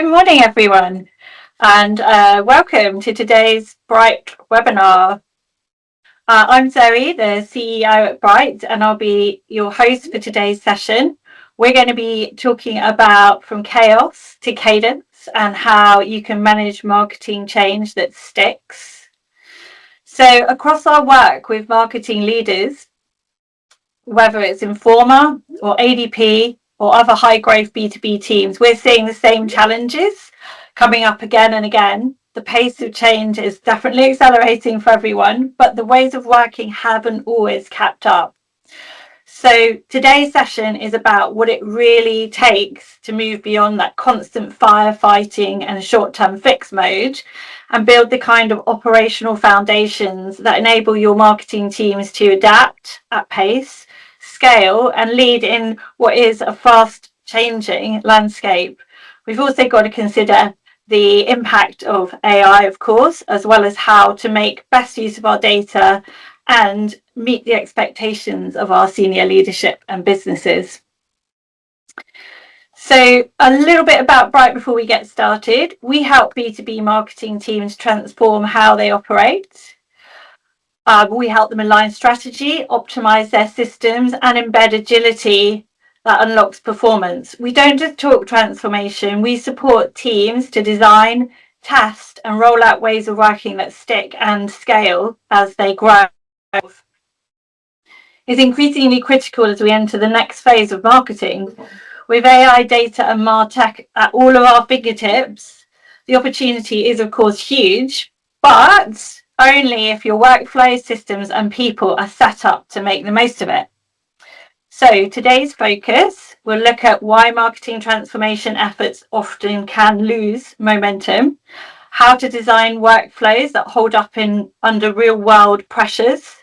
Good morning, everyone, and welcome to today's Bright webinar. I'm Zoe, the CEO at Bright, and I'll be your host for today's session. We're going to be talking about from chaos to cadence and how you can manage marketing change that sticks. So across our work with marketing leaders, whether it's Informa or ADP or other high growth B2B teams, we're seeing the same challenges coming up again and again. The pace of change is definitely accelerating for everyone, but the ways of working haven't always kept up. So today's session is about what it really takes to move beyond that constant firefighting and short-term fix mode and build the kind of operational foundations that enable your marketing teams to adapt at pace, scale, and lead in what is a fast changing landscape. We've also got to consider the impact of AI, of course, as well as how to make best use of our data and meet the expectations of our senior leadership and businesses. So a little bit about Bright before we get started. We help B2B marketing teams transform how they operate. We help them align strategy, optimize their systems, and embed agility that unlocks performance. We don't just talk transformation, we support teams to design, test, and roll out ways of working that stick and scale as they grow. Is increasingly critical as we enter the next phase of marketing. With AI, data, and MarTech at all of our fingertips, the opportunity is, of course, huge, but only if your workflows, systems, and people are set up to make the most of it. So today's focus, we'll look at why marketing transformation efforts often can lose momentum, how to design workflows that hold up under real-world pressures,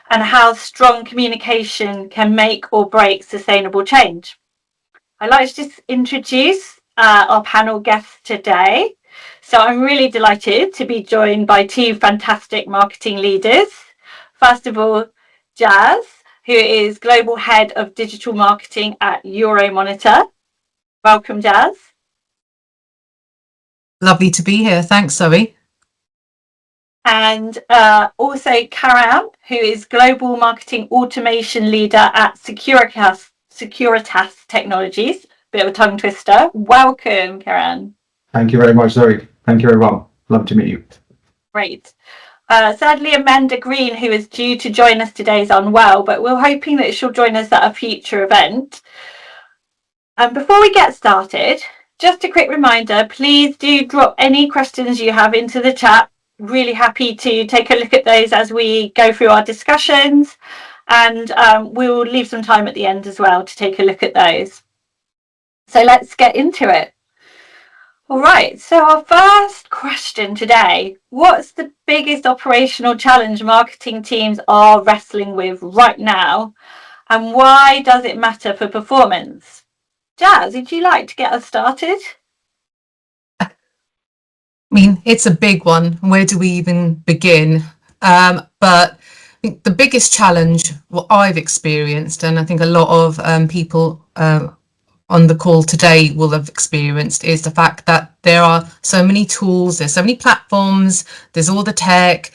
and how strong communication can make or break sustainable change. I'd like to just introduce our panel guests today. So I'm really delighted to be joined by two fantastic marketing leaders. First of all, Jazz, who is Global Head of Digital Marketing at Euromonitor. Welcome, Jazz. Lovely to be here. Thanks, Zoe. And also Karan, who is Global Marketing Automation Leader at Securitas Technologies. Bit of a tongue twister. Welcome, Karan. Thank you very much, Zoe. Thank you very well. Love to meet you. Great. Sadly, Amanda Green, who is due to join us today, is unwell, but we're hoping that she'll join us at a future event. And before we get started, just a quick reminder, please do drop any questions you have into the chat. Really happy to take a look at those as we go through our discussions, and we'll leave some time at the end as well to take a look at those. So let's get into it. All right, so our first question today, what's the biggest operational challenge marketing teams are wrestling with right now, and why does it matter for performance? Jazz, would you like to get us started? I mean, it's a big one. Where do we even begin? But I think the biggest challenge, what I've experienced, and I think a lot of people on the call today will have experienced, is the fact that there are so many tools, there's so many platforms, there's all the tech,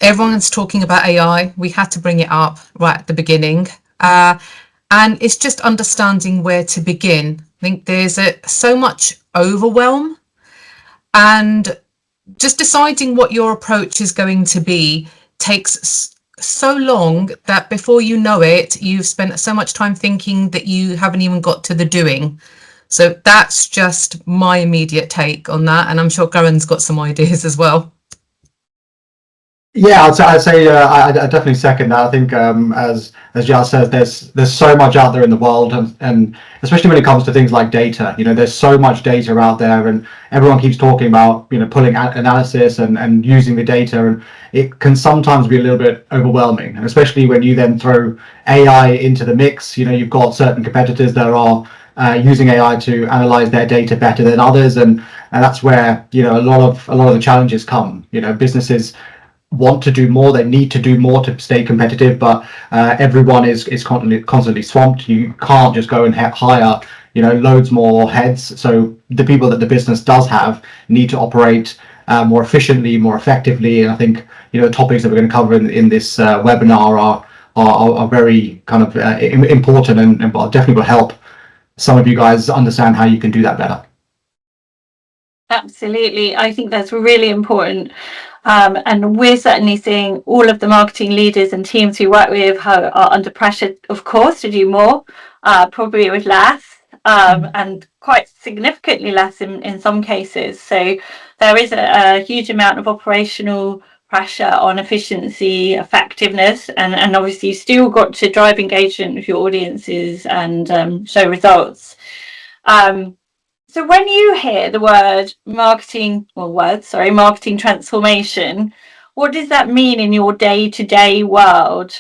everyone's talking about AI. We had to bring it up right at the beginning. And it's just understanding where to begin. I think there's so much overwhelm, and just deciding what your approach is going to be takes so long that before you know it, you've spent so much time thinking that you haven't even got to the doing. So that's just my immediate take on that, and I'm sure Karen's got some ideas as well. Yeah, I'd say I definitely second that. I think as Jazz says, there's so much out there in the world, and especially when it comes to things like data. There's so much data out there, and everyone keeps talking about pulling analysis and using the data, and it can sometimes be a little bit overwhelming. And especially when you then throw AI into the mix, you've got certain competitors that are using AI to analyze their data better than others, and that's where a lot of the challenges come. Businesses want to do more, they need to do more to stay competitive, but everyone is constantly swamped. You can't just go and hire loads more heads. So the people that the business does have need to operate more efficiently, more effectively. And I think, the topics that we're going to cover in this webinar are very kind of important and definitely will help some of you guys understand how you can do that better. Absolutely. I think that's really important. And we're certainly seeing all of the marketing leaders and teams we work with are under pressure, of course, to do more, probably with less, and quite significantly less in some cases. So there is a huge amount of operational pressure on efficiency, effectiveness, and obviously you've still got to drive engagement with your audiences and show results. So when you hear the marketing transformation, what does that mean in your day-to-day world?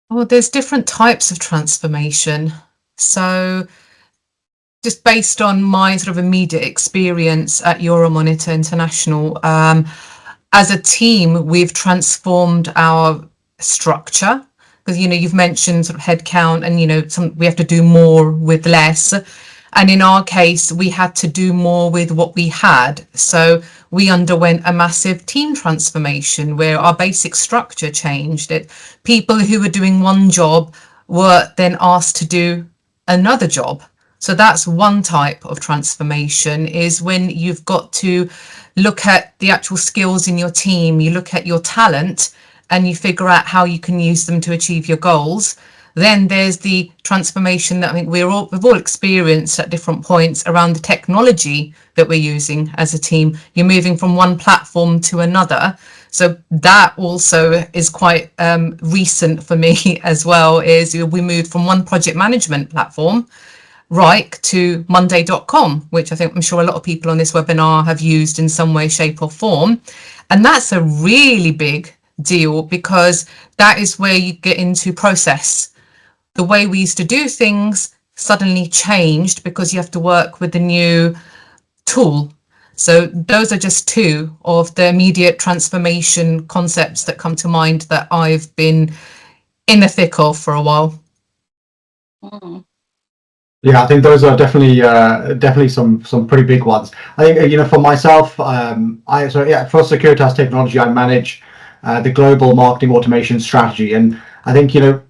Well, there's different types of transformation. So just based on my sort of immediate experience at Euromonitor International, as a team, we've transformed our structure because, you've mentioned sort of headcount and, we have to do more with less. And in our case, we had to do more with what we had. So we underwent a massive team transformation where our basic structure changed. People who were doing one job were then asked to do another job. So that's one type of transformation, is when you've got to look at the actual skills in your team, you look at your talent and you figure out how you can use them to achieve your goals. Then there's the transformation that I think we've all experienced at different points around the technology that we're using as a team. You're moving from one platform to another. So that also is quite recent for me as well, is we moved from one project management platform, Rike, to monday.com, which I'm sure a lot of people on this webinar have used in some way, shape or form. And that's a really big deal because that is where you get into process. The way we used to do things suddenly changed because you have to work with the new tool. So those are just two of the immediate transformation concepts that come to mind that I've been in the thick of for a while. Yeah, I think those are definitely some pretty big ones. I think for myself, for Securitas Technology, I manage the global marketing automation strategy, and I think a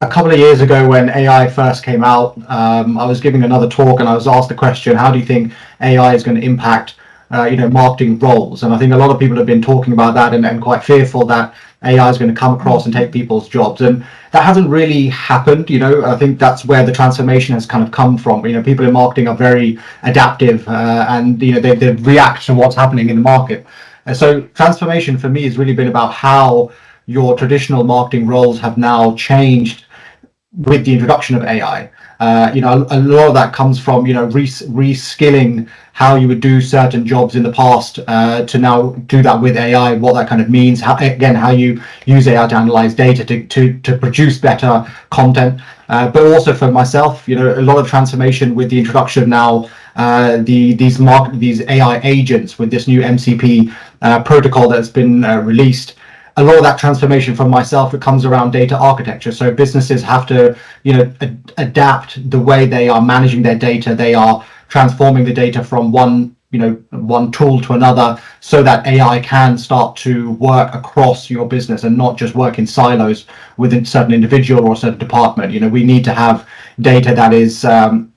couple of years ago when AI first came out, I was giving another talk and I was asked the question, how do you think AI is going to impact marketing roles? And I think a lot of people have been talking about that and quite fearful that AI is going to come across and take people's jobs, and that hasn't really happened. I think that's where the transformation has kind of come from. People in marketing are very adaptive and they react to what's happening in the market. And so transformation for me has really been about how your traditional marketing roles have now changed with the introduction of AI. A lot of that comes from reskilling how you would do certain jobs in the past to now do that with AI, what that kind of means, how you use AI to analyze data to produce better content, but also for myself, a lot of transformation with the introduction now these AI agents with this new MCP protocol that's been released. A lot of that transformation from myself, it comes around data architecture. So businesses have to, adapt the way they are managing their data. They are transforming the data from one tool to another so that AI can start to work across your business and not just work in silos within a certain individual or a certain department. We need to have data that is kind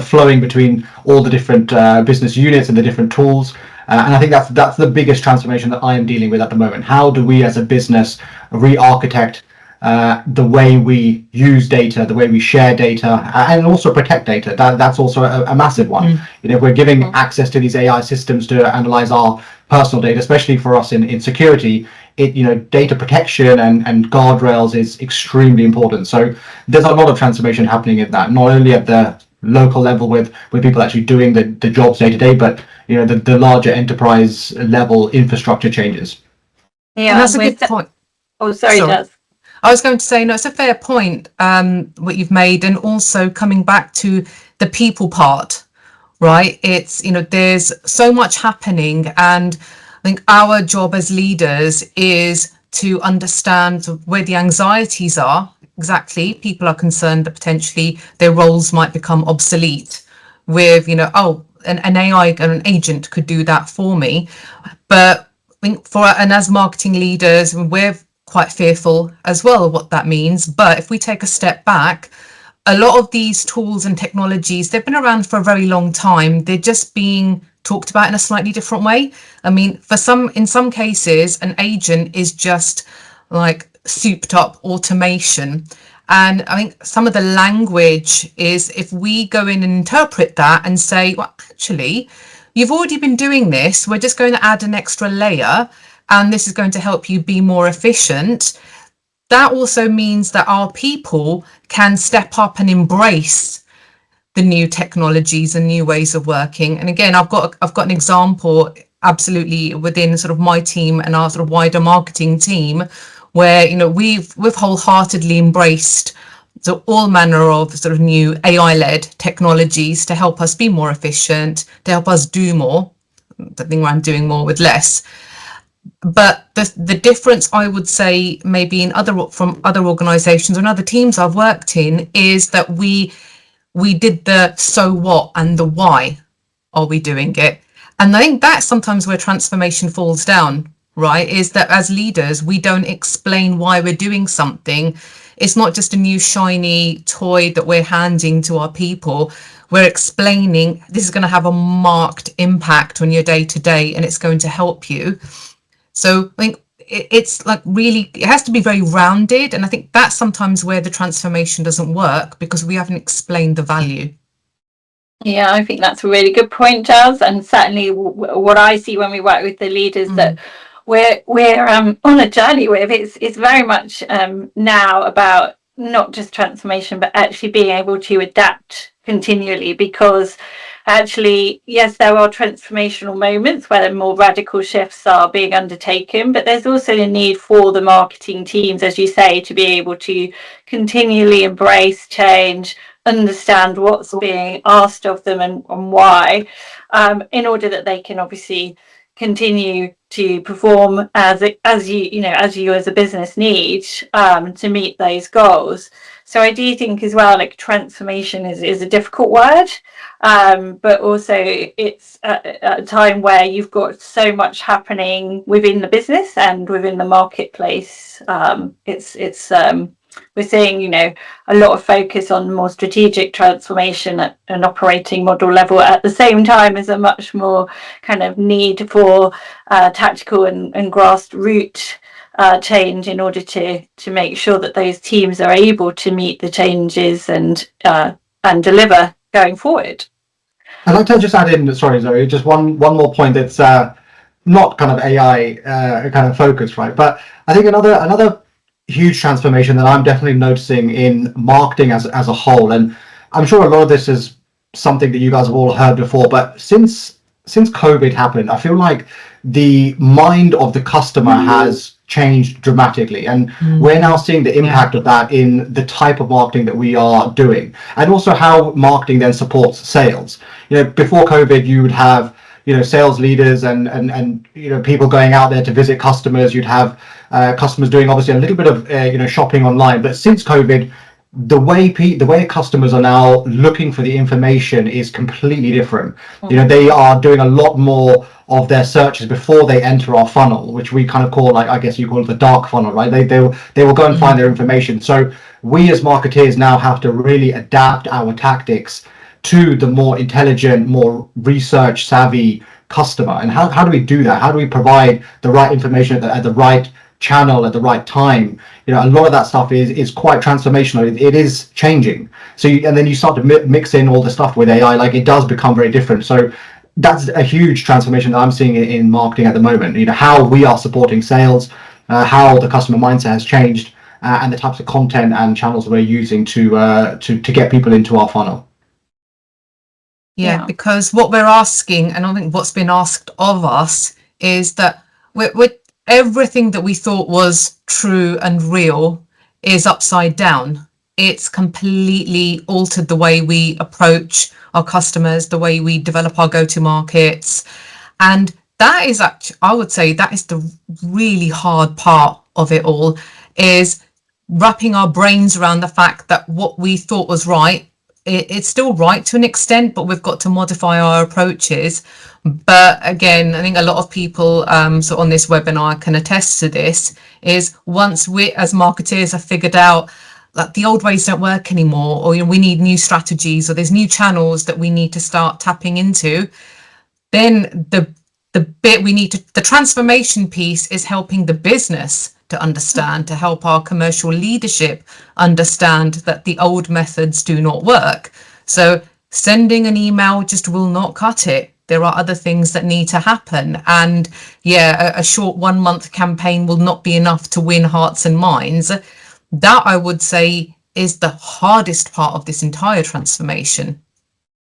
of flowing between all the different business units and the different tools. And I think that's the biggest transformation that I am dealing with at the moment. How do we as a business re-architect the way we use data, the way we share data, and also protect data? That's also a massive one. If we're giving access to these AI systems to analyze our personal data, especially for us in security, data protection and guardrails is extremely important. So there's a lot of transformation happening in that, not only at the local level with people actually doing the jobs day to day, but the larger enterprise level infrastructure changes. Yeah, and that's a good point. Oh, sorry, Jazz. I was going to say, no, it's a fair point what you've made, and also coming back to the people part, right? It's there's so much happening, and I think our job as leaders is to understand where the anxieties are exactly, people are concerned that potentially their roles might become obsolete with, an AI and an agent could do that for me. But I think as marketing leaders, we're quite fearful as well of what that means. But if we take a step back, a lot of these tools and technologies, they've been around for a very long time. They're just being talked about in a slightly different way. I mean, in some cases, an agent is just like souped up automation. And I think some of the language is, if we go in and interpret that and say, well, actually, you've already been doing this, we're just going to add an extra layer, and this is going to help you be more efficient. That also means that our people can step up and embrace the new technologies and new ways of working. And again, I've got an example absolutely within sort of my team and our sort of wider marketing team, where we've wholeheartedly embraced all manner of sort of new AI-led technologies to help us be more efficient, to help us do more. The thing around doing more with less. But the difference, I would say, maybe from other organizations and other teams I've worked in, is that we did the so what and the why are we doing it. And I think that's sometimes where transformation falls down, right? Is that as leaders, we don't explain why we're doing something. It's not just a new shiny toy that we're handing to our people. We're explaining this is going to have a marked impact on your day to day, and it's going to help you. So I think it's like really, it has to be very rounded. And I think that's sometimes where the transformation doesn't work, because we haven't explained the value. Yeah, I think that's a really good point, Giles. And certainly what I see when we work with the leaders that we're on a journey with, it's very much now about not just transformation, but actually being able to adapt continually, because actually, yes, there are transformational moments where more radical shifts are being undertaken, but there's also a need for the marketing teams, as you say, to be able to continually embrace change, understand what's being asked of them and why, in order that they can obviously continue to perform as you as a business need to meet those goals. So I do think as well, like, transformation is a difficult word, but also it's a time where you've got so much happening within the business and within the marketplace. We're seeing, a lot of focus on more strategic transformation at an operating model level, at the same time as a much more kind of need for tactical and grassroots change, in order to make sure that those teams are able to meet the changes and deliver going forward. I'd like to just add in, sorry, Zoe, just one more point that's not kind of AI kind of focused, right? But I think another huge transformation that I'm definitely noticing in marketing as a whole, and I'm sure a lot of this is something that you guys have all heard before, but since COVID happened, I feel like the mind of the customer has changed dramatically, and we're now seeing the impact of that in the type of marketing that we are doing, and also how marketing then supports sales. Before COVID, you would have sales leaders and people going out there to visit customers. You'd have customers doing obviously a little bit of shopping online. But since COVID, the way customers are now looking for the information is completely different. They are doing a lot more of their searches before they enter our funnel, which we kind of call, like, I guess you call it the dark funnel, right? They will go and find their information. So we as marketeers now have to really adapt our tactics to the more intelligent, more research savvy customer. And how do we do that? How do we provide the right information at the right channel at the right time? A lot of that stuff is quite transformational. It is changing. So and then you start to mix in all the stuff with AI, like, it does become very different. So that's a huge transformation that I'm seeing in marketing at the moment. How we are supporting sales, how the customer mindset has changed, and the types of content and channels we're using to get people into our funnel. Yeah, because what we're asking, and I think what's been asked of us, is that we're everything that we thought was true and real is upside down. It's completely altered the way we approach our customers, the way we develop our go-to markets. And that is actually, I would say, that is the really hard part of it all, is wrapping our brains around the fact that what we thought was right, it's still right to an extent, but we've got to modify our approaches. But again, I think a lot of people so on this webinar can attest to this, is once we as marketeers have figured out that the old ways don't work anymore, or we need new strategies, or there's new channels that we need to start tapping into, then the bit we need to, the transformation piece is helping the business to understand, to help our commercial leadership understand that the old methods do not work. So sending an email just will not cut it. There are other things that need to happen. And yeah, a short 1 month campaign will not be enough to win hearts and minds. That, I would say, is the hardest part of this entire transformation.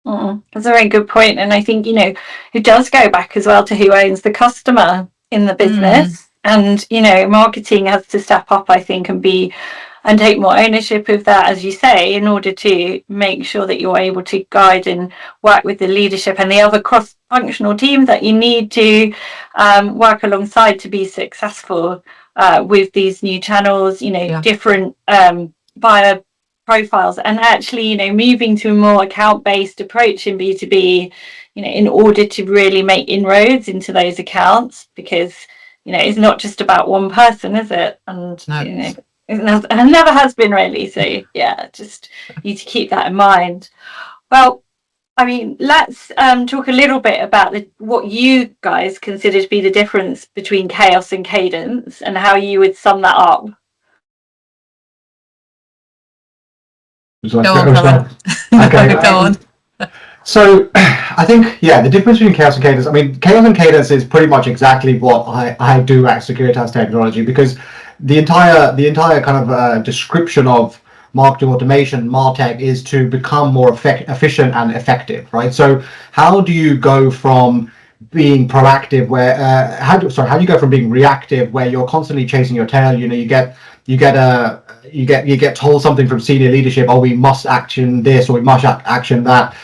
That's a very good point. And I think, it does go back as well to who owns the customer in the business. And, marketing has to step up, I think, and take more ownership of that, as you say, in order to make sure that you're able to guide and work with the leadership and the other cross-functional teams that you need to work alongside to be successful with these new channels, different buyer profiles, and actually, moving to a more account-based approach in B2B, in order to really make inroads into those accounts, because, it's not just about one person, is it? And, No. it never has been really. So, yeah, just need to keep that in mind. Well, I mean, let's talk a little bit about what you guys consider to be the difference between chaos and cadence, and how you would sum that up. Go on. Okay. Go on. So I think, the difference between chaos and cadence, I mean, chaos and cadence is pretty much exactly what I do at Securitas Technology, because the entire kind of description of marketing automation, MarTech, is to become more efficient and effective, right? So how do you go from being proactive, where how do you go from being reactive, where you're constantly chasing your tail? You get told something from senior leadership, oh, we must action this or we must action that,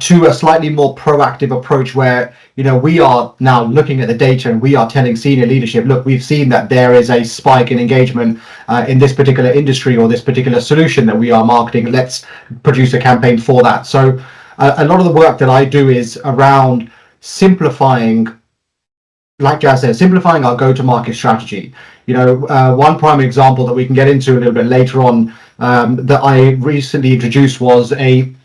to a slightly more proactive approach, where we are now looking at the data and we are telling senior leadership, look, we've seen that there is a spike in engagement in this particular industry or this particular solution that we are marketing. Let's produce a campaign for that. So a lot of the work that I do is around simplifying, like Jazz said, simplifying our go-to-market strategy. One prime example that we can get into a little bit later on, that I recently introduced, was a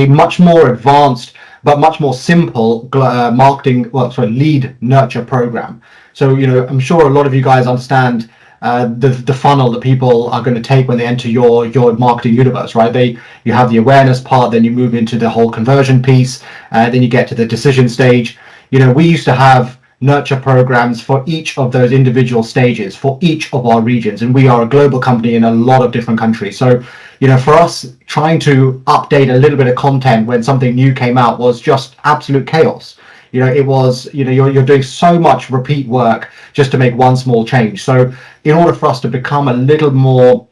much more advanced but much more simple lead nurture program. So I'm sure a lot of you guys understand the funnel that people are going to take when they enter your marketing universe, right? You have the awareness part, then you move into the whole conversion piece, then you get to the decision stage. We used to have nurture programs for each of those individual stages for each of our regions, and we are a global company in a lot of different countries. So for us, trying to update a little bit of content when something new came out was just absolute chaos. It was, you're doing so much repeat work just to make one small change. So in order for us to become a little more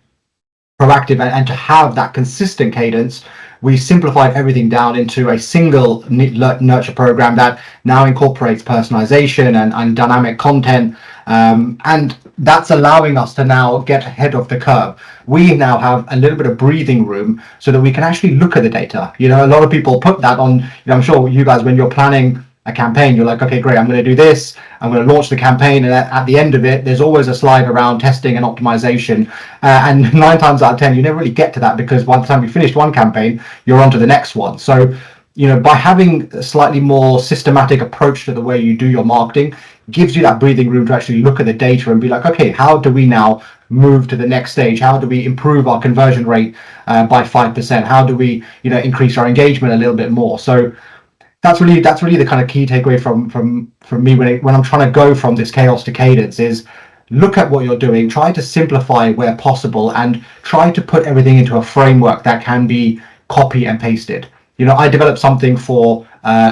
proactive and to have that consistent cadence, we simplified everything down into a single nurture program that now incorporates personalization and dynamic content, and that's allowing us to now get ahead of the curve. We now have a little bit of breathing room so that we can actually look at the data. A lot of people put that on, I'm sure you guys, when you're planning a campaign, you're like, okay, great, I'm going to do this, I'm going to launch the campaign, and at the end of it, there's always a slide around testing and optimization, and 9 times out of 10 you never really get to that, because by the time you finished one campaign, you're on to the next one. So by having a slightly more systematic approach to the way you do your marketing, gives you that breathing room to actually look at the data and be like, okay, how do we now move to the next stage? How do we improve our conversion rate by 5%? How do we increase our engagement a little bit more? So that's really the kind of key takeaway from me when I'm trying to go from this chaos to cadence, is look at what you're doing, try to simplify where possible, and try to put everything into a framework that can be copy and pasted. I developed something for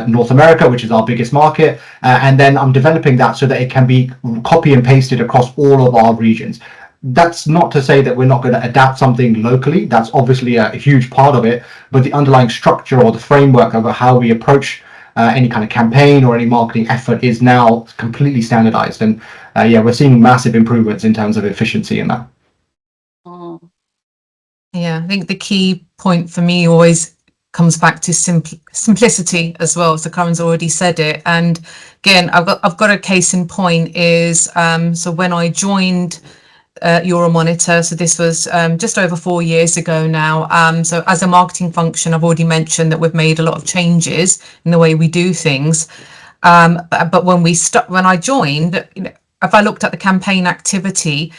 North America, which is our biggest market, and then I'm developing that so that it can be copy and pasted across all of our regions. That's not to say that we're not going to adapt something locally. That's obviously a huge part of it, but the underlying structure or the framework of how we approach any kind of campaign or any marketing effort is now completely standardized. And we're seeing massive improvements in terms of efficiency in that. Yeah, I think the key point for me always comes back to simplicity as well. So Karen's already said it, and again, I've got a case in point is so when I joined Euromonitor, so this was just over 4 years ago now. So as a marketing function, I've already mentioned that we've made a lot of changes in the way we do things. But when I joined, you know, if I looked at the campaign activity,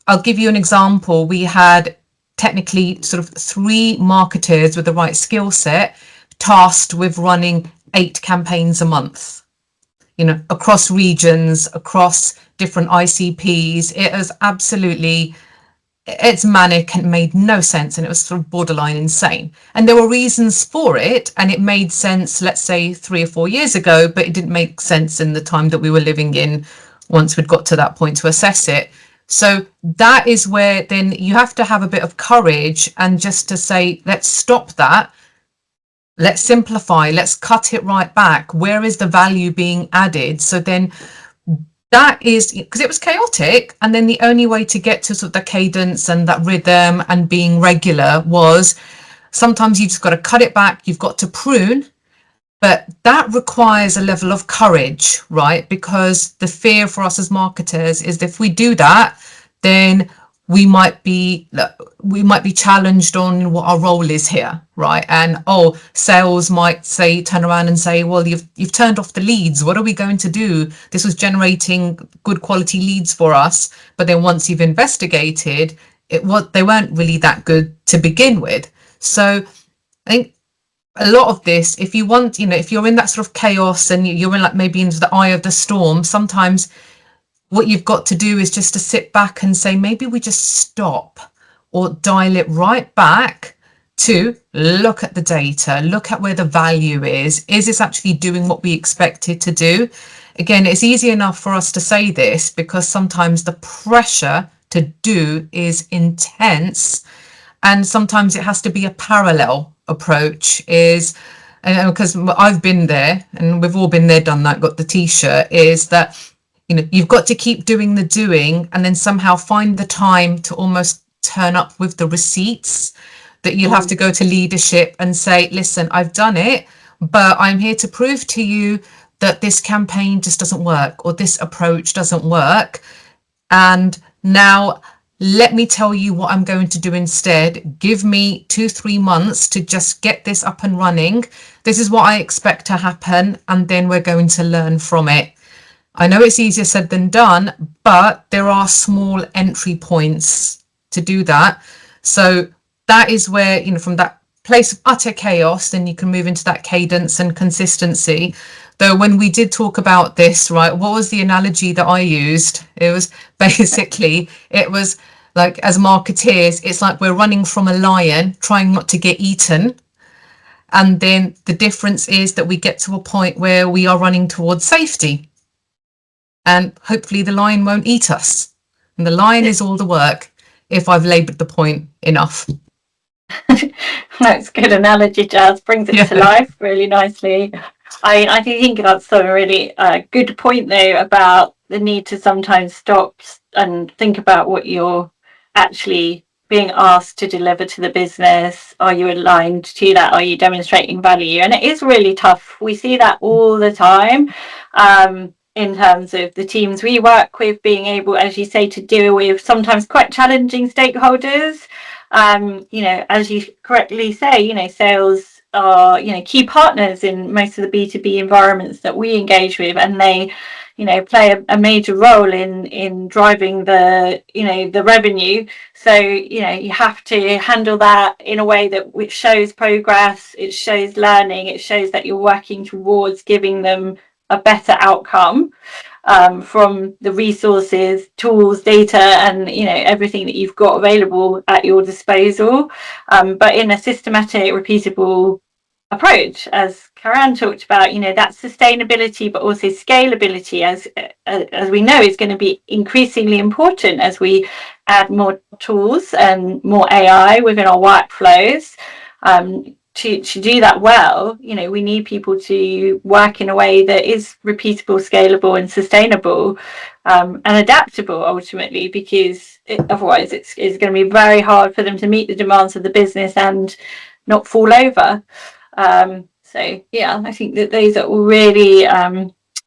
I'll give you an example. We had technically sort of 3 marketers with the right skill set tasked with running 8 campaigns a month, you know, across regions, across different ICPs. It was absolutely, it's manic and made no sense, and it was sort of borderline insane. And there were reasons for it, and it made sense, let's say 3 or 4 years ago, but it didn't make sense in the time that we were living in once we'd got to that point to assess it. So that is where then you have to have a bit of courage and just to say, let's stop that. Let's simplify. Let's cut it right back. Where is the value being added? So then that is because it was chaotic. And then the only way to get to sort of the cadence and that rhythm and being regular was sometimes you've just got to cut it back. You've got to prune. But that requires a level of courage, right? Because the fear for us as marketers is if we do that, then we might be challenged on what our role is here, right? And sales might turn around and say, well, you've turned off the leads. What are we going to do? This was generating good quality leads for us, but then once you've investigated they weren't really that good to begin with. So I think a lot of this, if you want, you know, if you're in that sort of chaos and you're in like maybe into the eye of the storm, sometimes what you've got to do is just to sit back and say, maybe we just stop or dial it right back to look at the data, look at where the value is. Is this actually doing what we expect it to do? Again, it's easy enough for us to say this because sometimes the pressure to do is intense. And sometimes it has to be a parallel approach because I've been there and we've all been there, done that, got the t-shirt, is that, you know, you've got to keep doing the doing and then somehow find the time to almost turn up with the receipts, that you'll have to go to leadership and say, listen, I've done it, but I'm here to prove to you that this campaign just doesn't work or this approach doesn't work. And now let me tell you what I'm going to do instead. Give me 2-3 months to just get this up and running. This is what I expect to happen. And then we're going to learn from it. I know it's easier said than done, but there are small entry points to do that. So that is where, you know, from that place of utter chaos, then you can move into that cadence and consistency. Though when we did talk about this, right, what was the analogy that I used? It was basically, it was like, as marketeers, it's like we're running from a lion trying not to get eaten. And then the difference is that we get to a point where we are running towards safety. And hopefully the lion won't eat us. And the lion is all the work, if I've laboured the point enough. That's a good analogy, Jazz. Brings it to life really nicely. I think that's a really good point, though, about the need to sometimes stop and think about what you're actually being asked to deliver to the business. Are you aligned to that? Are you demonstrating value? And it is really tough. We see that all the time. In terms of the teams we work with being able, as you say, to deal with sometimes quite challenging stakeholders. You know, as you correctly say, you know, sales are, you know, key partners in most of the B2B environments that we engage with, and they, you know, play a major role in driving the, you know, the revenue. So, you know, you have to handle that in a way that which shows progress, it shows learning, it shows that you're working towards giving them a better outcome from the resources, tools, data, and, you know, everything that you've got available at your disposal, but in a systematic, repeatable approach, as Karan talked about. You know, that sustainability, but also scalability, as we know, is going to be increasingly important as we add more tools and more AI within our workflows. To do that well, you know, we need people to work in a way that is repeatable, scalable, and sustainable, and adaptable ultimately, because otherwise it's going to be very hard for them to meet the demands of the business and not fall over. So yeah, I think that these are all really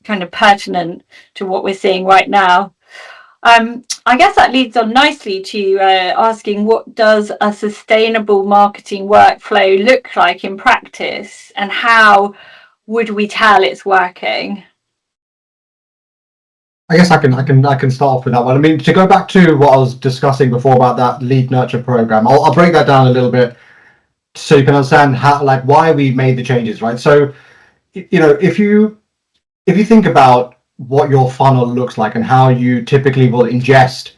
kind of pertinent to what we're seeing right now. I guess that leads on nicely to asking, what does a sustainable marketing workflow look like in practice, and how would we tell it's working? I guess I can start off with that one. I mean, to go back to what I was discussing before about that lead nurture program, I'll break that down a little bit so you can understand how, like, why we made the changes, right? So, if you think about what your funnel looks like and how you typically will ingest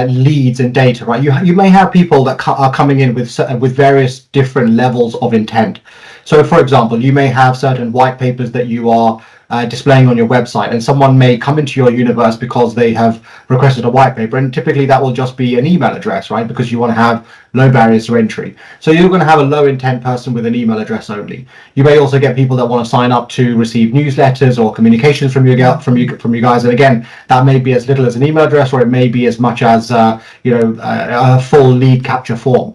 leads and data, right? You may have people that are coming in with various different levels of intent. So, for example, you may have certain white papers that you are displaying on your website, and someone may come into your universe because they have requested a white paper, and typically that will just be an email address, right? Because you want to have low barriers to entry. So you're going to have a low intent person with an email address only. You may also get people that want to sign up to receive newsletters or communications from you guys, and again, that may be as little as an email address, or it may be as much as a full lead capture form.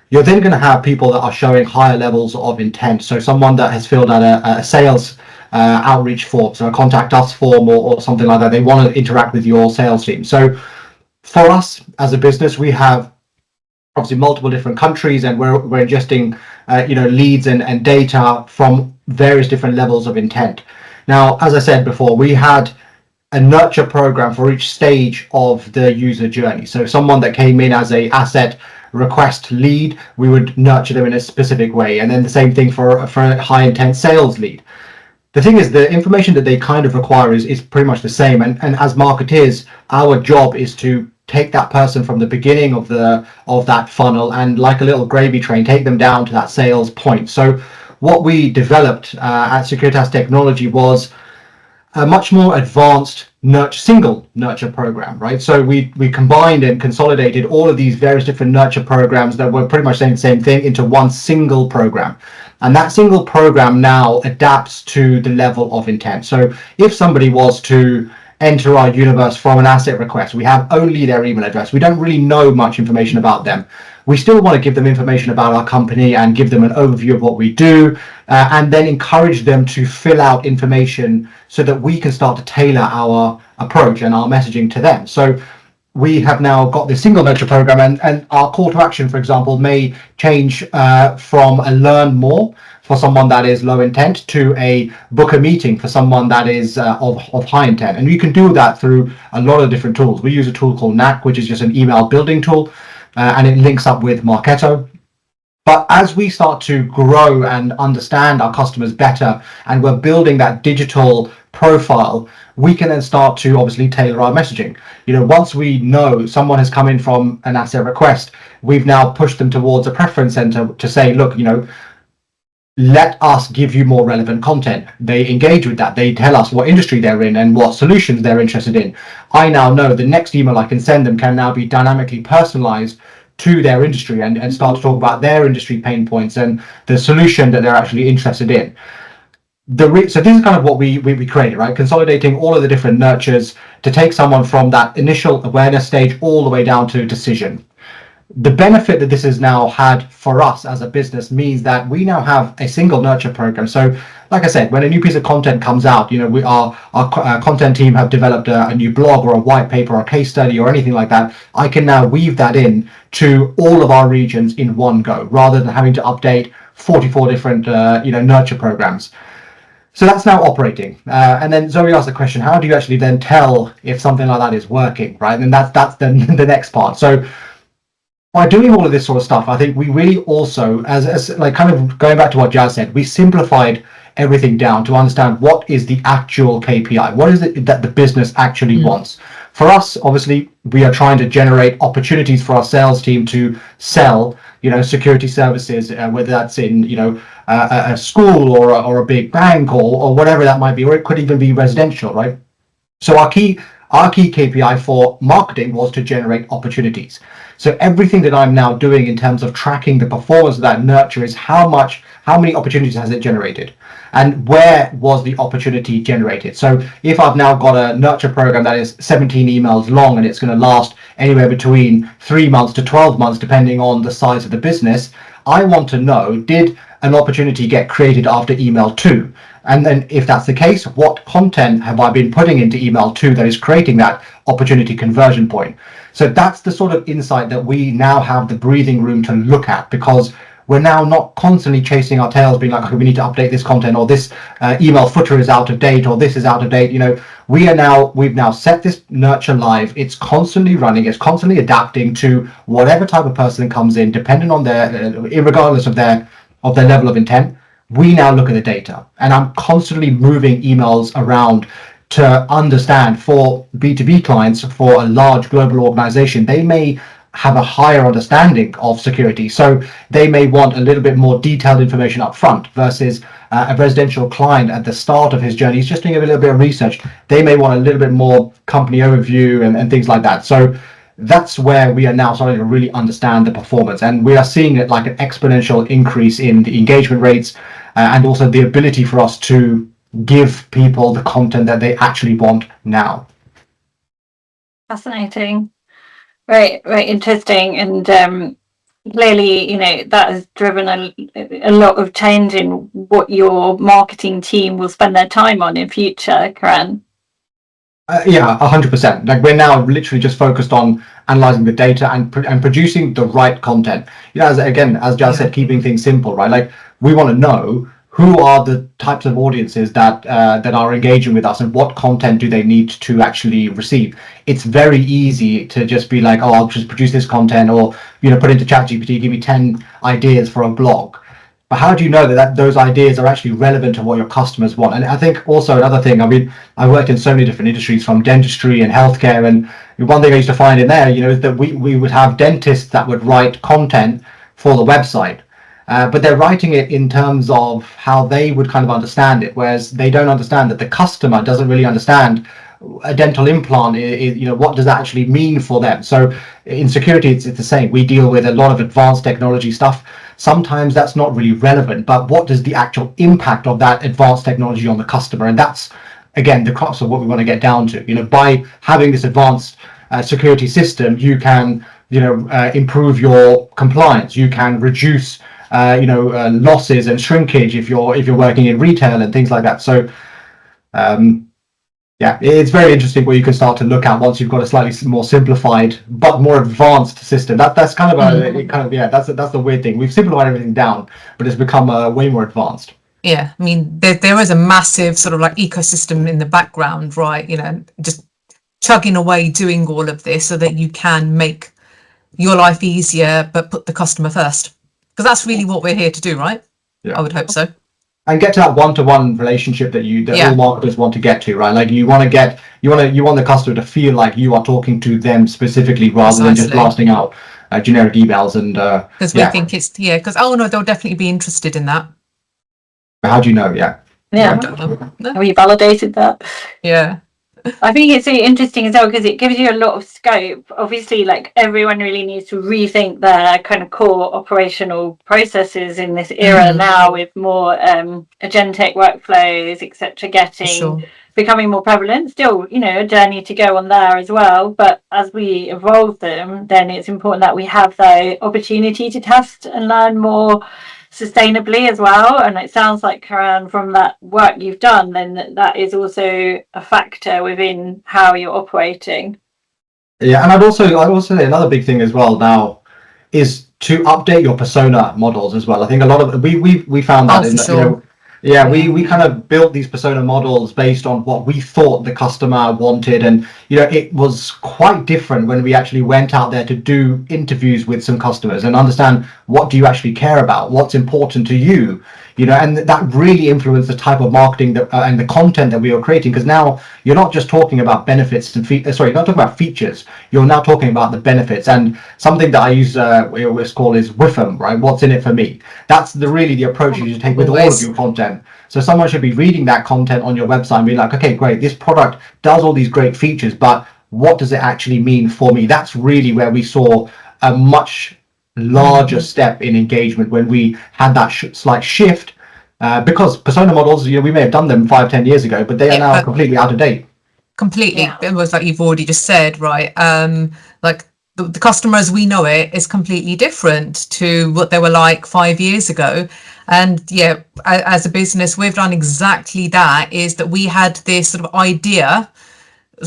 You're then going to have people that are showing higher levels of intent. So someone that has filled out a sales outreach form, so a contact us form or something like that. They want to interact with your sales team. So for us as a business, we have obviously multiple different countries, and we're ingesting leads and data from various different levels of intent. Now, as I said before, we had a nurture program for each stage of the user journey. So someone that came in as a asset request lead, we would nurture them in a specific way, and then the same thing for a high intent sales lead. The thing is, the information that they kind of require is pretty much the same, and as marketeers, our job is to take that person from the beginning of that funnel and, like a little gravy train, take them down to that sales point. So what we developed at Securitas Technology was a much more advanced single nurture program, right? So we combined and consolidated all of these various different nurture programs that were pretty much saying the same thing into one single program. And that single program now adapts to the level of intent. So if somebody was to enter our universe from an asset request, we have only their email address. We don't really know much information about them. We still want to give them information about our company and give them an overview of what we do, and then encourage them to fill out information so that we can start to tailor our approach and our messaging to them. So we have now got this single nurture program, and our call to action, for example, may change from a learn more for someone that is low intent to a book a meeting for someone that is of high intent. And you can do that through a lot of different tools. We use a tool called NAC, which is just an email building tool, and it links up with Marketo. But as we start to grow and understand our customers better, and we're building that digital profile, we can then start to obviously tailor our messaging. Once we know someone has come in from an asset request, we've now pushed them towards a preference center to say, look, let us give you more relevant content. They engage with that. They tell us what industry they're in and what solutions they're interested in. I now know the next email I can send them can now be dynamically personalized to their industry and start to talk about their industry pain points and the solution that they're actually interested in. So this is kind of what we created, right? Consolidating all of the different nurtures to take someone from that initial awareness stage all the way down to decision. The benefit that this has now had for us as a business means that we now have a single nurture program. So, like I said, when a new piece of content comes out, our content team have developed a new blog or a white paper or a case study or anything like that. I can now weave that in to all of our regions in one go, rather than having to update 44 different nurture programs. So that's now operating. And then Zoe asked the question, how do you actually then tell if something like that is working, right? And that's then the next part. So by doing all of this sort of stuff, I think we really also, as like kind of going back to what Jazz said, we simplified everything down to understand what is the actual KPI. What is it that the business actually wants? For us, obviously, we are trying to generate opportunities for our sales team to sell, security services, whether that's in, a school or a big bank or whatever that might be, or it could even be residential, right? So our key our key KPI for marketing was to generate opportunities. So everything that I'm now doing in terms of tracking the performance of that nurture is how many opportunities has it generated, and where was the opportunity generated. So if I've now got a nurture program that is 17 emails long and it's going to last anywhere between 3 months to 12 months, depending on the size of the business, I want to know, did an opportunity get created after email 2? And then if that's the case, what content have I been putting into email 2 that is creating that opportunity conversion point? So that's the sort of insight that we now have the breathing room to look at, because we're now not constantly chasing our tails, being like, okay, we need to update this content, or this email footer is out of date, or this is out of date. We've now set this nurture live. It's constantly running. It's constantly adapting to whatever type of person comes in, depending on regardless of their level of intent. We now look at the data, and I'm constantly moving emails around to understand, for B2B clients, for a large global organization, they may have a higher understanding of security. So they may want a little bit more detailed information up front versus a residential client at the start of his journey. He's just doing a little bit of research. They may want a little bit more company overview and things like that. So that's where we are now starting to really understand the performance. And we are seeing it like an exponential increase in the engagement rates, and also the ability for us to give people the content that they actually want now. Fascinating. Very, very interesting. And clearly, that has driven a lot of change in what your marketing team will spend their time on in future, Karan. Yeah, 100%. Like, we're now literally just focused on analyzing the data and producing the right content. As Jazz said, keeping things simple, right? Like, we want to know who are the types of audiences that are engaging with us, and what content do they need to actually receive. It's very easy to just be like, oh, I'll just produce this content, or put into ChatGPT, give me 10 ideas for a blog. But how do you know that those ideas are actually relevant to what your customers want? And I think also another thing, I worked in so many different industries, from dentistry and healthcare, and one thing I used to find in there, is that we would have dentists that would write content for the website. But they're writing it in terms of how they would kind of understand it, whereas they don't understand that the customer doesn't really understand a dental implant. What does that actually mean for them? So in security, it's the same. We deal with a lot of advanced technology stuff. Sometimes that's not really relevant, but what does the actual impact of that advanced technology on the customer? And that's, again, the crux of what we want to get down to. By having this advanced security system, you can improve your compliance. You can reduce losses and shrinkage if you're working in retail and things like that. So it's very interesting what you can start to look at once you've got a slightly more simplified but more advanced system. That's kind of that's the weird thing. We've simplified everything down, but it's become way more advanced. Yeah, there is a massive sort of like ecosystem in the background, right? Just chugging away, doing all of this so that you can make your life easier, but put the customer first. Because that's really what we're here to do, right? Yeah. I would hope so. And get to that one-to-one relationship that all marketers want to get to, right? Like, you want the customer to feel like you are talking to them specifically, rather than just blasting out generic emails. And because we think it's because no, they'll definitely be interested in that. How do you know? Yeah. I don't know. Have you validated that? Yeah. I think it's really interesting as well, because it gives you a lot of scope. Obviously, like, everyone really needs to rethink their kind of core operational processes in this era now, with more agentic workflows, etc., becoming more prevalent. Still, a journey to go on there as well. But as we evolve them, then it's important that we have the opportunity to test and learn more sustainably as well. And it sounds like, Karan, from that work you've done, then that is also a factor within how you're operating. Yeah, and I'd also say another big thing as well now is to update your persona models as well. I think a lot of we found that we kind of built these persona models based on what we thought the customer wanted, and it was quite different when we actually went out there to do interviews with some customers and understand, what do you actually care about, what's important to you, and that really influenced the type of marketing and the content that we were creating. Because now you're not just talking about benefits and you're not talking about features, you're now talking about the benefits. And something that I use we always call is WIFM, right? What's in it for me? That's really the approach you should take with all of your content. So someone should be reading that content on your website and be like, okay, great, this product does all these great features, but what does it actually mean for me? That's really where we saw a much larger step in engagement when we had that slight shift, because persona models, we may have done them 5-10 years ago, but they are now completely out of date. Completely. It was like you've already just said, right? Like the customer as we know it is completely different to what they were like 5 years ago. And as a business, we've done exactly that, is that we had this sort of idea,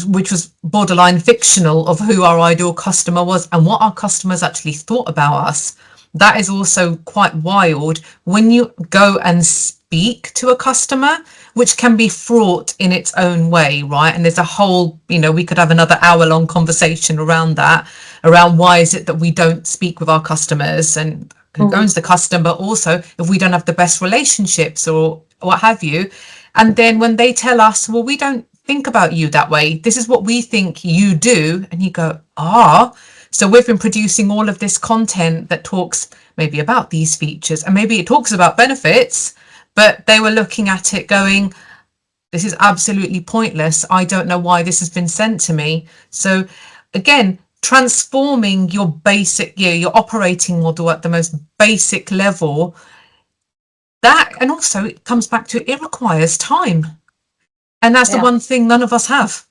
which was borderline fictional, of who our ideal customer was and what our customers actually thought about us. That is also quite wild when you go and speak to a customer, which can be fraught in its own way, right? And there's a whole, we could have another hour-long conversation around that, around why is it that we don't speak with our customers and who owns the customer, but also if we don't have the best relationships or what have you. And then when they tell us, well, we don't think about you that way, this is what we think you do, and you go, so we've been producing all of this content that talks maybe about these features, and maybe it talks about benefits, but they were looking at it going, this is absolutely pointless, I don't know why this has been sent to me. So again, transforming your basic, your operating model at the most basic level, that, and also it comes back to, it requires time. And that's the one thing none of us have.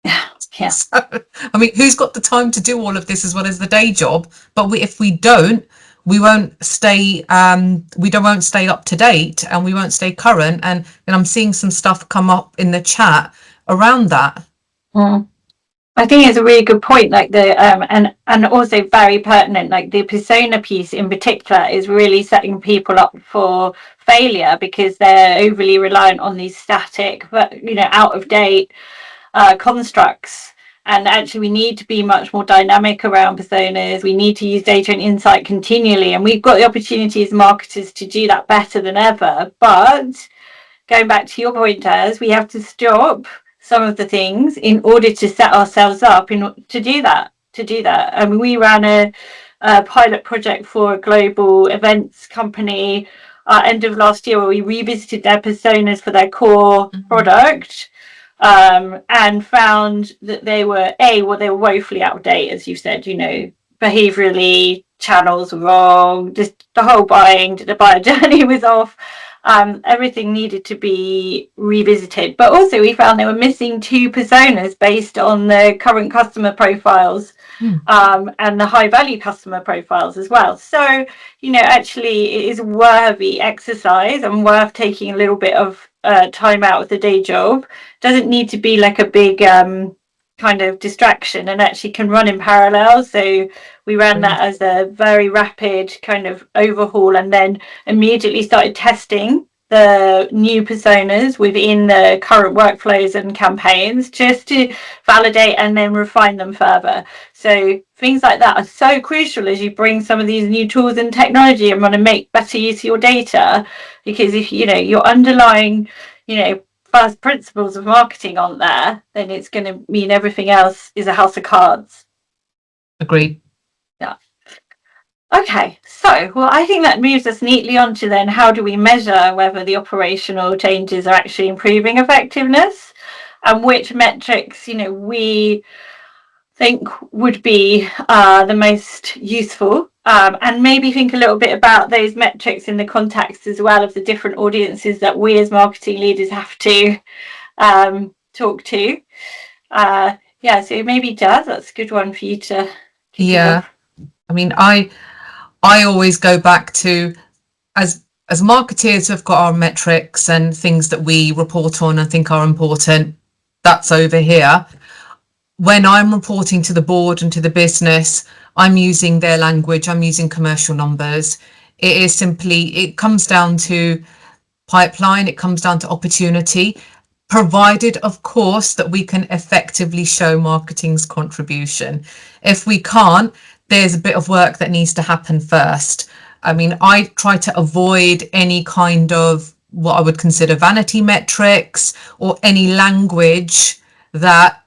Yeah. So, I mean, who's got the time to do all of this as well as the day job? But if we don't, we won't stay. Won't stay up to date, and we won't stay current. And I'm seeing some stuff come up in the chat around that. I think it's a really good point. Like and also very pertinent. Like the persona piece in particular is really setting people up for failure because they're overly reliant on these static, but out of date constructs. And actually we need to be much more dynamic around personas. We need to use data and insight continually, and we've got the opportunity as marketers to do that better than ever. But going back to your point, as we have to stop some of the things in order to set ourselves up to do that. I mean, we ran a pilot project for a global events company end of last year where we revisited their personas for their core product, and found that they were woefully out of date, as you said. Behaviorally, channels were wrong, just the whole the buyer journey was off. Everything needed to be revisited, but also we found they were missing 2 personas based on the current customer profiles, and the high value customer profiles as well. So actually it is worthy exercise and worth taking a little bit of time out of the day job. Doesn't need to be like a big kind of distraction, and actually can run in parallel. So we ran that as a very rapid kind of overhaul, and then immediately started testing the new personas within the current workflows and campaigns, just to validate and then refine them further. So things like that are so crucial as you bring some of these new tools and technology and want to make better use of your data, because if your underlying first principles of marketing aren't there, then it's going to mean everything else is a house of cards. Agreed. Yeah. Okay, so I think that moves us neatly on to then how do we measure whether the operational changes are actually improving effectiveness, and which metrics we think would be the most useful, and maybe think a little bit about those metrics in the context as well of the different audiences that we as marketing leaders have to talk to. So maybe Jazz, that's a good one for you to kick off. I mean, I always go back to, as marketeers, we've got our metrics and things that we report on and think are important. That's over here. When I'm reporting to the board and to the business, I'm using their language, I'm using commercial numbers. It comes down to pipeline, it comes down to opportunity, provided, of course, that we can effectively show marketing's contribution. If we can't, there's a bit of work that needs to happen first. I mean, I try to avoid any kind of what I would consider vanity metrics or any language that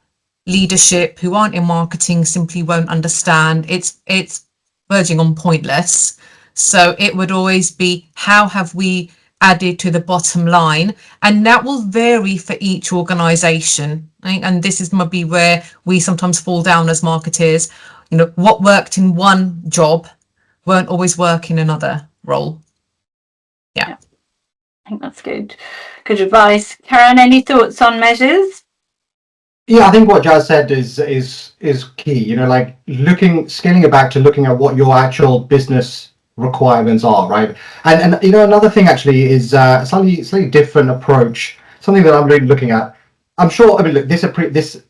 leadership who aren't in marketing simply won't understand. It's verging on pointless. So it would always be, how have we added to the bottom line, and that will vary for each organization, right? And this is maybe where we sometimes fall down as marketeers. What worked in one job won't always work in another role. Yeah. I think that's good advice. Karen, any thoughts on measures? Yeah, I think what Jazz said is key. Like scaling it back to looking at what your actual business requirements are, right? And another thing actually is slightly different approach. Something that I'm really looking at. I'm sure. I mean, look, this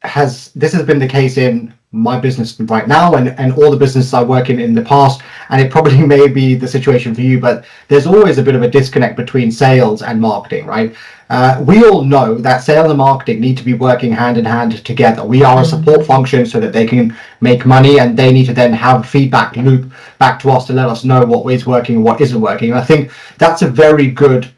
has been the case in my business right now and all the businesses I work in the past, and it probably may be the situation for you, but there's always a bit of a disconnect between sales and marketing, right? We all know that sales and marketing need to be working hand in hand together. We are a support function so that they can make money, and they need to then have feedback loop back to us to let us know what is working and what isn't working. And I think that's a very good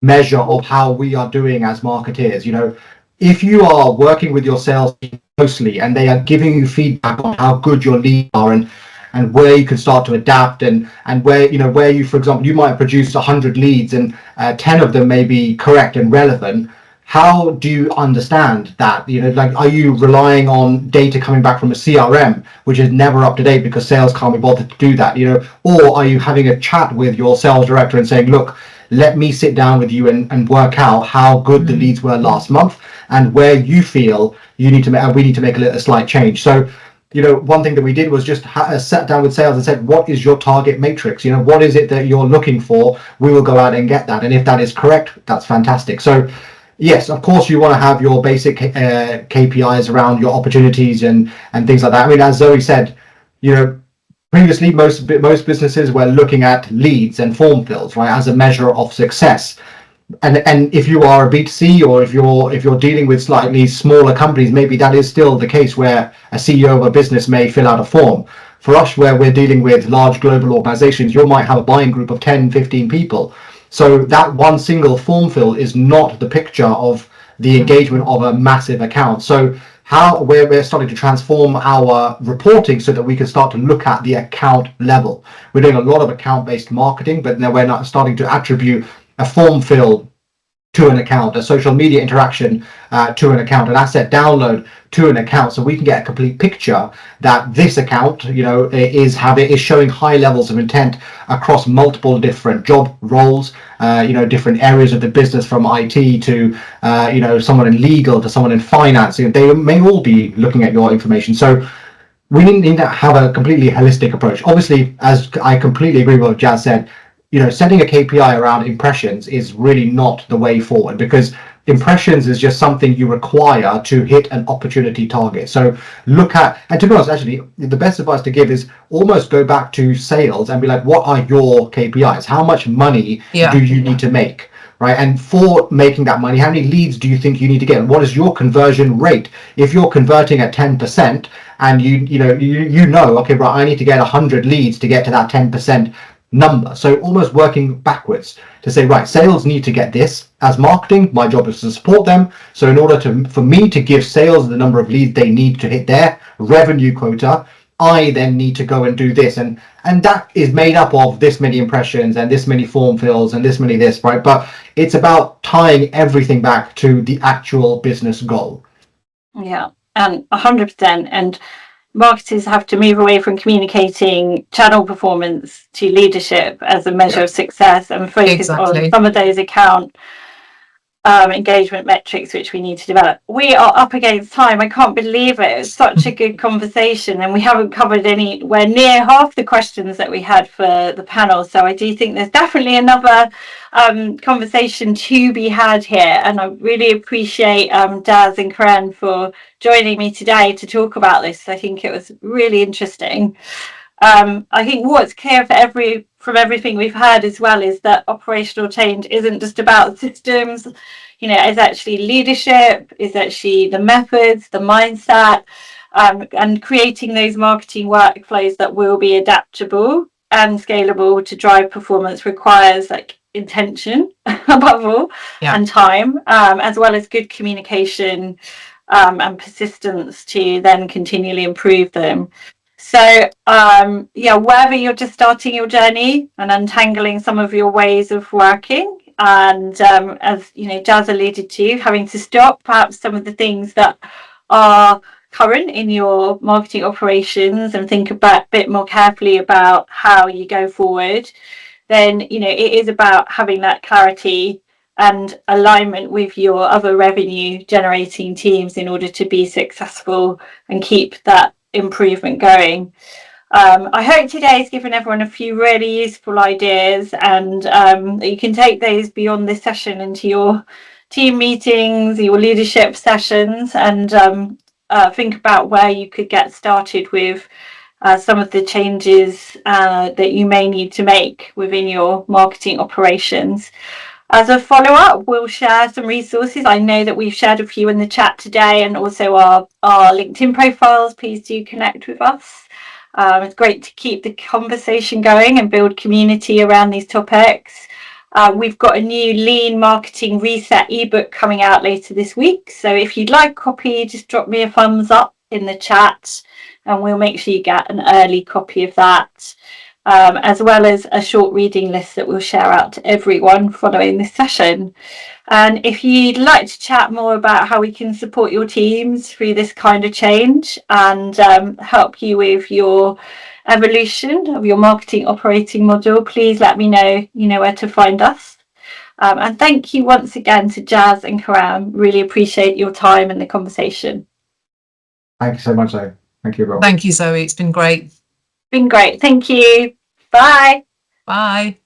measure of how we are doing as marketeers. If you are working with your sales team closely and they are giving you feedback on how good your leads are and where you can start to adapt and where you, for example, you might produce 100 leads and 10 of them may be correct and relevant. How do you understand that? Like, are you relying on data coming back from a CRM, which is never up to date because sales can't be bothered to do that? Or are you having a chat with your sales director and saying, look, let me sit down with you and work out how good the leads were last month and where you feel we need to make a slight change. So, one thing that we did was just sat down with sales and said, what is your target matrix? What is it that you're looking for? We will go out and get that. And if that is correct, that's fantastic. So yes, of course, you want to have your basic KPIs around your opportunities and things like that. I mean, as Zoe said, previously, most businesses were looking at leads and form fills, right, as a measure of success. And if you are a B2C or if you're dealing with slightly smaller companies, maybe that is still the case where a CEO of a business may fill out a form. For us, where we're dealing with large global organizations, you might have a buying group of 10, 15 people. So that one single form fill is not the picture of the engagement of a massive account. So how we're starting to transform our reporting so that we can start to look at the account level. We're doing a lot of account-based marketing, but now we're not starting to attribute a form fill to an account, a social media interaction to an account, an asset download to an account, so we can get a complete picture that this account, is showing high levels of intent across multiple different job roles, different areas of the business, from IT to someone in legal to someone in finance. They may all be looking at your information. So we need to have a completely holistic approach. Obviously, as I completely agree with what Jazz said, setting a KPI around impressions is really not the way forward, because impressions is just something you require to hit an opportunity target. So look at, and to be honest, actually, the best advice to give is almost go back to sales and be like, what are your KPIs? How much money do you need to make? Right, and for making that money, how many leads do you think you need to get? And what is your conversion rate? If you're converting at 10% and okay, right, I need to get 100 leads to get to that 10% number. So almost working backwards to say, right, sales need to get this. As marketing, my job is to support them. So in order for me to give sales the number of leads they need to hit their revenue quota, I then need to go and do this, and that is made up of this many impressions and this many form fills and this many this, right? But it's about tying everything back to the actual business goal. Yeah, and 100%. And marketers have to move away from communicating channel performance to leadership as a measure of success, and focus on some of those account engagement metrics which we need to develop. We are up against time. I can't believe it. It's such a good conversation, and we haven't covered anywhere near half the questions that we had for the panel. So I do think there's definitely another conversation to be had here, and I really appreciate Daz and Karen for joining me today to talk about this. I think it was really interesting. I think what's clear from everything we've heard as well is that operational change isn't just about systems. It's actually leadership, it's actually the methods, the mindset, and creating those marketing workflows that will be adaptable and scalable to drive performance requires intention above all, and time, as well as good communication and persistence to then continually improve them. So whether you're just starting your journey and untangling some of your ways of working, and as you know, Jazz alluded to, having to stop perhaps some of the things that are current in your marketing operations and think about a bit more carefully about how you go forward, then you know it is about having that clarity and alignment with your other revenue generating teams in order to be successful and keep that improvement going. I hope today has given everyone a few really useful ideas, and you can take those beyond this session into your team meetings, your leadership sessions, and think about where you could get started with some of the changes that you may need to make within your marketing operations. As a follow-up, we'll share some resources. I know that we've shared a few in the chat today, and also our LinkedIn profiles. Please do connect with us. It's great to keep the conversation going and build community around these topics. We've got a new Lean Marketing Reset ebook coming out later this week. So if you'd like a copy, just drop me a thumbs up in the chat and we'll make sure you get an early copy of that, as well as a short reading list that we'll share out to everyone following this session. And if you'd like to chat more about how we can support your teams through this kind of change and help you with your evolution of your marketing operating model, please let me know. You know where to find us. And thank you once again to Jazz and Karam. Really appreciate your time and the conversation. Thank you so much, Zoe. Thank you, everyone. Thank you, Zoe. It's been great. Been great. Thank you. Bye. Bye.